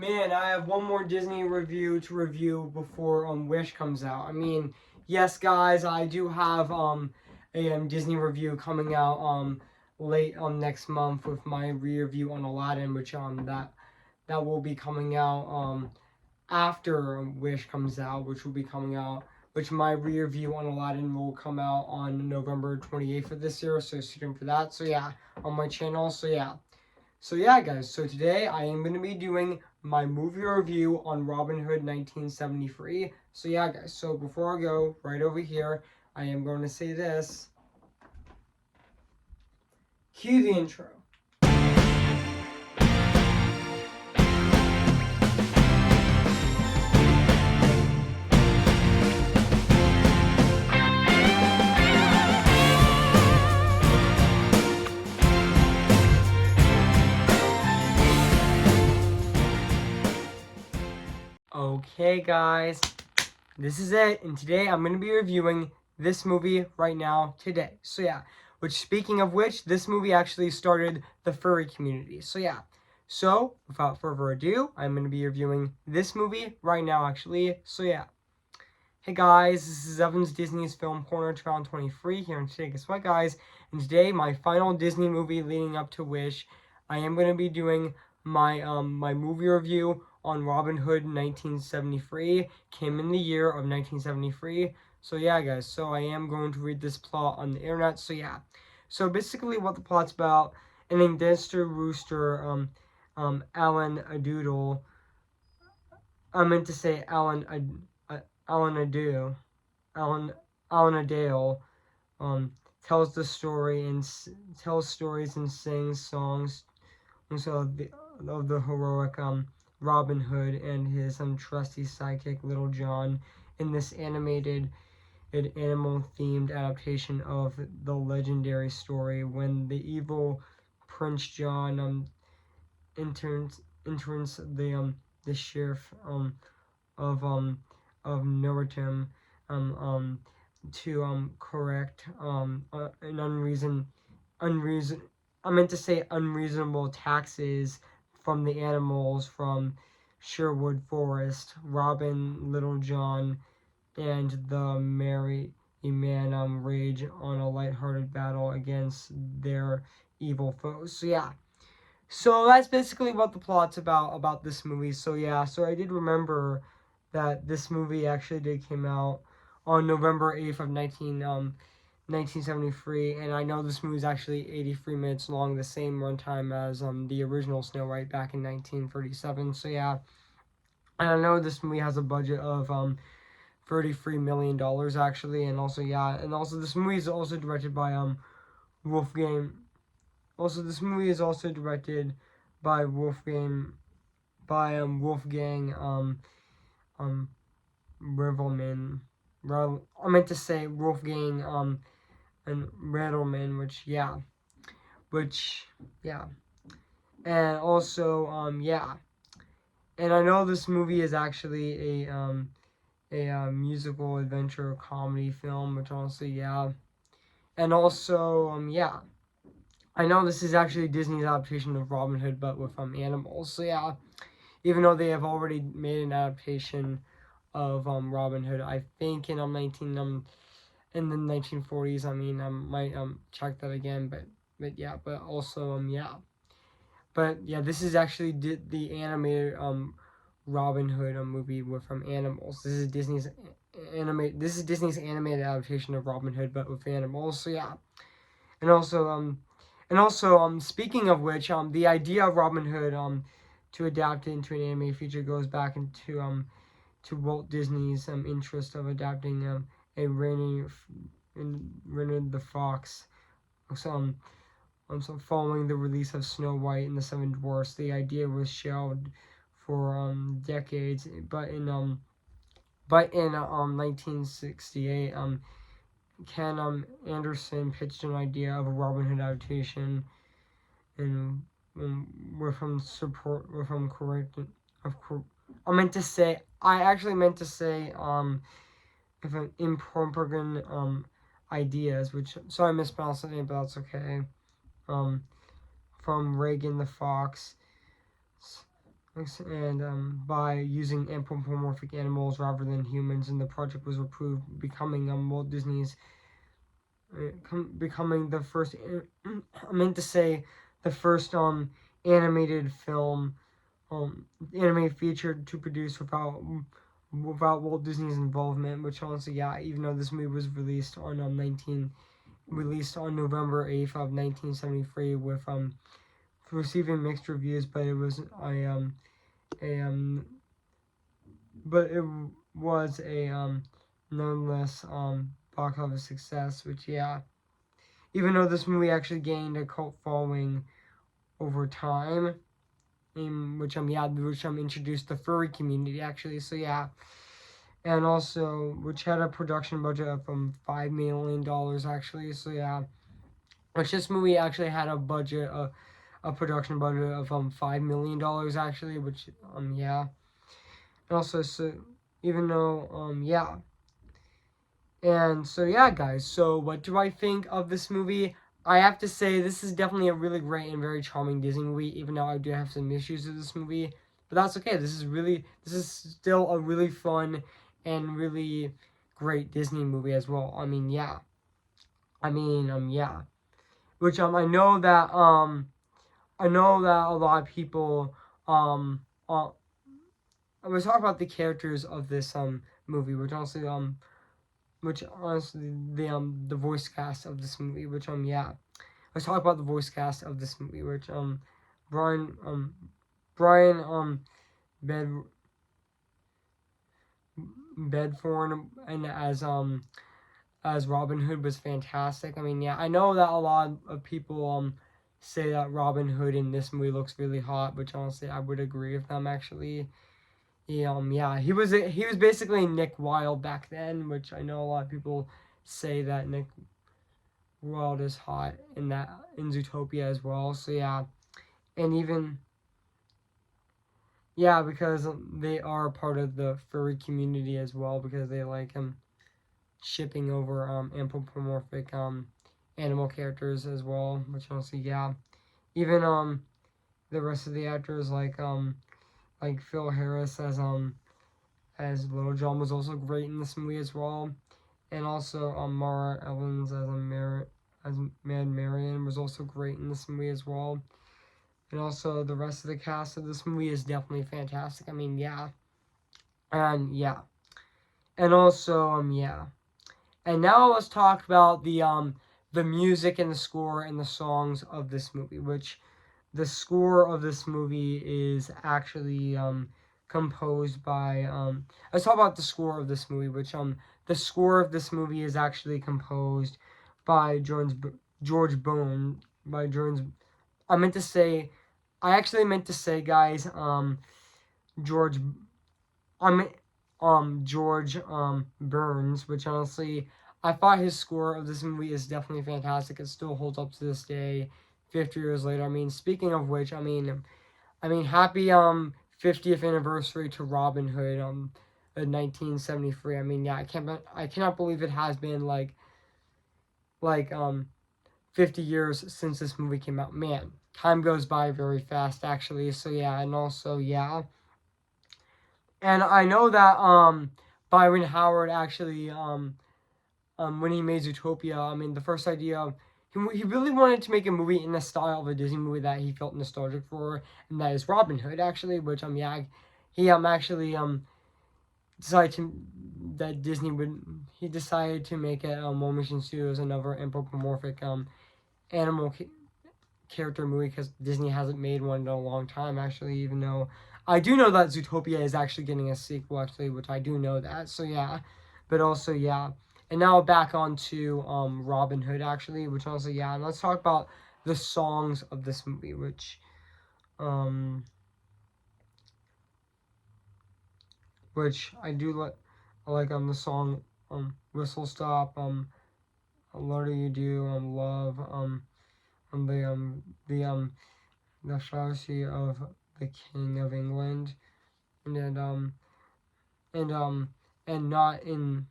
Man, I have one more Disney review to review before Wish comes out. I mean, yes, guys, I do have a Disney review coming out late next month with my review on Aladdin, which that will be coming out after Wish comes out, which will be coming out. Which my review on Aladdin will come out on November 28th of this year, so stay tuned for that. So yeah, on my channel. So yeah, guys, so today I am going to be doing my movie review on Robin Hood 1973. So yeah, guys, so before I go, right over here, I am going to say this. Cue the intro. Okay, guys, this is it, and today I'm going to be reviewing this movie right now, today. So yeah, which speaking of which, this movie actually started the furry community. So yeah, so without further ado, I'm going to be reviewing this movie right now, actually. So yeah. Hey guys, this is Evan's Disney's Film Corner 2023 here, and today, guess what, guys? And today, my final Disney movie leading up to Wish, I am going to be doing my my movie review on Robin Hood 1973. Came in the year of 1973. So yeah, guys. So I am going to read this plot on the internet. So yeah. So basically, what the plot's about: an industrial rooster, Alan a Doodle. I meant to say Alan Adale, Alan Alan Adale, tells the story and tells stories and sings songs of the heroic Robin Hood and his trusty sidekick Little John in this animated animal themed adaptation of the legendary story when the evil Prince John enters the sheriff of Norriton to correct an I meant to say unreasonable taxes from the animals from Sherwood Forest. Robin, Little John, and the merry man rage on a lighthearted battle against their evil foes. So yeah. So that's basically what the plot's about this movie. So yeah, so I did remember that this movie actually did came out on November 8th of 1973, and I know this movie is actually 83 minutes long, the same runtime as the original Snow White back in 1937. So yeah, and I know this movie has a budget of $33 million actually, and also yeah, and also this movie is also directed by Wolfgang. Also, this movie is also directed by Wolfgang Revelman. I meant to say Wolfgang and Redelman, which yeah, and also yeah, and I know this movie is actually a musical adventure comedy film, which also yeah, and also yeah. I know this is actually Disney's adaptation of Robin Hood, but with animals. So yeah, even though they have already made an adaptation of Robin Hood, I think in in the 1940s. I mean, I might check that again, but yeah, but also yeah, but yeah, this is actually the animated Robin Hood movie with animals. This is Disney's animated adaptation of Robin Hood, but with animals. So yeah, and also speaking of which, the idea of Robin Hood to adapt it into an anime feature goes back into to Walt Disney's interest of adapting a Reynard the Fox. So, so following the release of Snow White and the Seven Dwarfs, the idea was shelved for decades. But in 1968, Ken Anderson pitched an idea of a Robin Hood adaptation, and I actually meant to say if an improper ideas, which sorry I mispronounced the name, but that's okay. From Reagan the Fox, and by using anthropomorphic animals rather than humans, and the project was approved, becoming Walt Disney's becoming the first. I meant to say the first animated film, animated feature to produce without Walt Disney's involvement. Which honestly, yeah, even though this movie was released on November 8th of 1973 with receiving mixed reviews, but it was a but it was a nonetheless box office success. Which, yeah, even though this movie actually gained a cult following over time, which introduced the furry community actually. So yeah, and also which had a production budget of $5 million actually. So yeah, which this movie actually had a production budget of $5 million actually. Which yeah, and also so even though yeah. And so yeah, guys, so what do I think of this movie? I have to say this is definitely a really great and very charming Disney movie, even though I do have some issues with this movie. But that's okay. This is still a really fun and really great Disney movie as well. I mean, yeah. Yeah. Which I know that a lot of people I was talking about the characters of this movie, which honestly the voice cast of this movie, which yeah, let's talk about the voice cast of this movie, which Brian Brian Bed Bedford and as Robin Hood was fantastic. I mean, yeah, I know that a lot of people say that Robin Hood in this movie looks really hot, which honestly I would agree with them actually. Yeah, he was basically Nick Wilde back then, which I know a lot of people say that Nick Wilde is hot in Zootopia as well. So yeah, and even yeah, because they are part of the furry community as well, because they like shipping over anthropomorphic animal characters as well, which honestly, yeah, even the rest of the actors like Phil Harris as Little John was also great in this movie as well, and also Mara Evans as Mad Marian was also great in this movie as well. And also the rest of the cast of this movie is definitely fantastic. I mean, yeah, and yeah, and also yeah, and now let's talk about the music and the score and the songs of this movie. Which the score of this movie is actually composed by let's talk about the score of this movie. Which the score of this movie is actually composed by George Bone by George. I meant to say I actually meant to say, guys, George, I'm, George, Burns, which honestly, I thought his score of this movie is definitely fantastic. It still holds up to this day, 50 years later. I mean, speaking of which, happy, 50th anniversary to Robin Hood, in 1973. I mean, yeah, I cannot believe it has been like, 50 years since this movie came out. Man, time goes by very fast, actually. So yeah, and also yeah, and I know that Byron Howard actually when he made Zootopia, I mean the first idea. He really wanted to make a movie in the style of a Disney movie that he felt nostalgic for, and that is Robin Hood actually. Which yeah, he actually decided to that Disney would he decided to make it More Mission Studios another anthropomorphic animal character movie, because Disney hasn't made one in a long time actually, even though I do know that Zootopia is actually getting a sequel actually, which I do know that. So yeah, but also yeah, and now back on to Robin Hood actually, which also yeah, and let's talk about the songs of this movie, um which I do like the song Whistle Stop, What Do You Do, Love, the fallacy of the King of England, and and and not in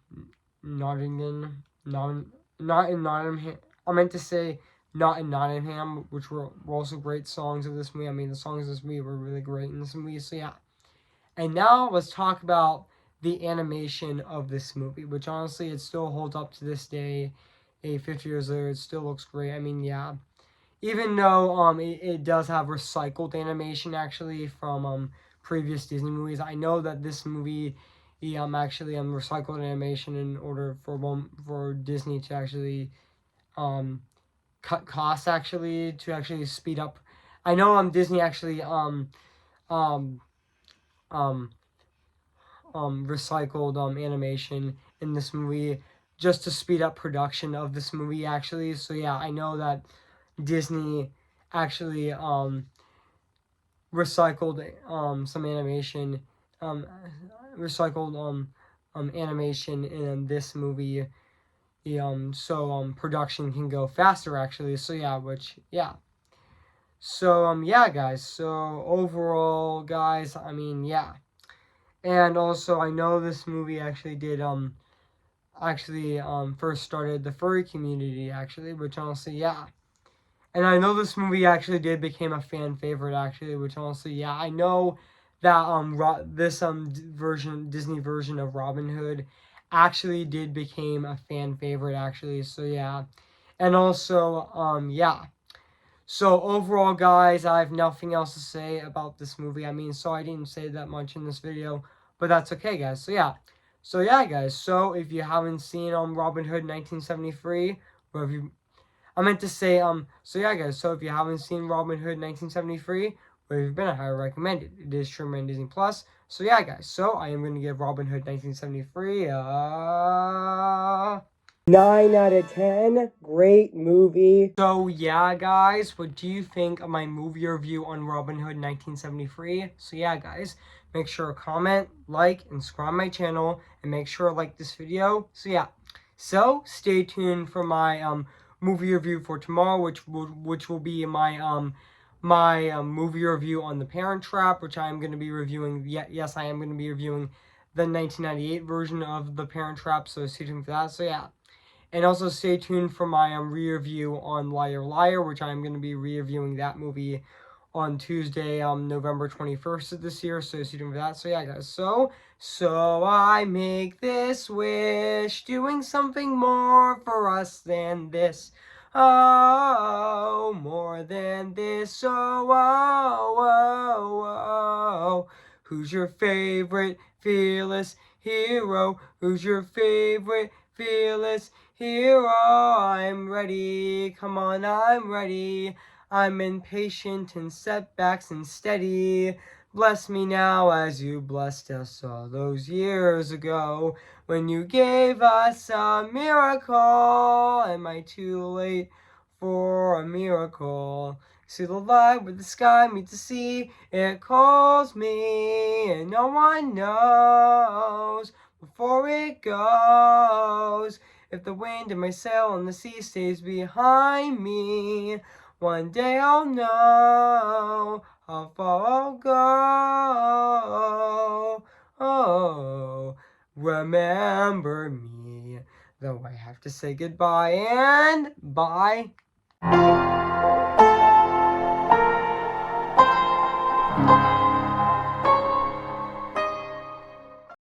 Nottingham, not in Nottingham. I meant to say Not in Nottingham, which were also great songs of this movie. I mean, the songs of this movie were really great in this movie. So yeah. And now let's talk about the animation of this movie, which honestly it still holds up to this day. 50 years later, it still looks great. I mean, yeah. Even though it does have recycled animation actually from previous Disney movies. I know that this movie actually recycled animation in order for Disney to actually cut costs actually to actually speed up. I know Disney actually um um recycled animation in this movie just to speed up production of this movie actually. So yeah, I know that Disney actually recycled some animation recycled animation in this movie so production can go faster actually. So yeah, which yeah. So yeah guys, so overall guys, I mean yeah. And also I know this movie actually did first started the furry community actually, which honestly yeah. And I know this movie actually did became a fan favorite actually, which honestly yeah, I know that this version Disney version of Robin Hood actually did became a fan favorite actually. So yeah. And also yeah. So overall guys, I have nothing else to say about this movie. I mean, so I didn't say that much in this video, but that's okay guys. So yeah. So yeah guys, so if you haven't seen Robin Hood 1973, or if you I meant to say, so yeah, guys, so if you haven't seen Robin Hood 1973, where you've been, I highly recommend it. It is streaming on Disney Plus. So yeah, guys, so I am going to give Robin Hood 1973 9 out of 10. Great movie. So yeah, guys, what do you think of my movie review on Robin Hood 1973? So yeah, guys, make sure to comment, like, and subscribe my channel, and make sure to like this video. So yeah, so stay tuned for my movie review for tomorrow, which will be my movie review on The Parent Trap, which I am going to be reviewing. Yes, I am going to be reviewing the 1998 version of The Parent Trap. So stay tuned for that. So yeah. And also stay tuned for my re-review on Liar Liar, which I'm going to be re-reviewing that movie on Tuesday, November 21st of this year. So stay tuned for that. So yeah, guys. So I make this wish, doing something more for us than this. Oh, more than this. Oh. Who's your favorite fearless hero? Who's your favorite fearless hero? I'm ready, come on, I'm ready. I'm impatient in setbacks and steady. Bless me now as you blessed us all those years ago, when you gave us a miracle. Am I too late for a miracle? See the light where the sky meets the sea, it calls me, and no one knows before it goes. If the wind in my sail on the sea stays behind me, one day I'll know how far I'll go. Oh, remember me, though I have to say goodbye and bye.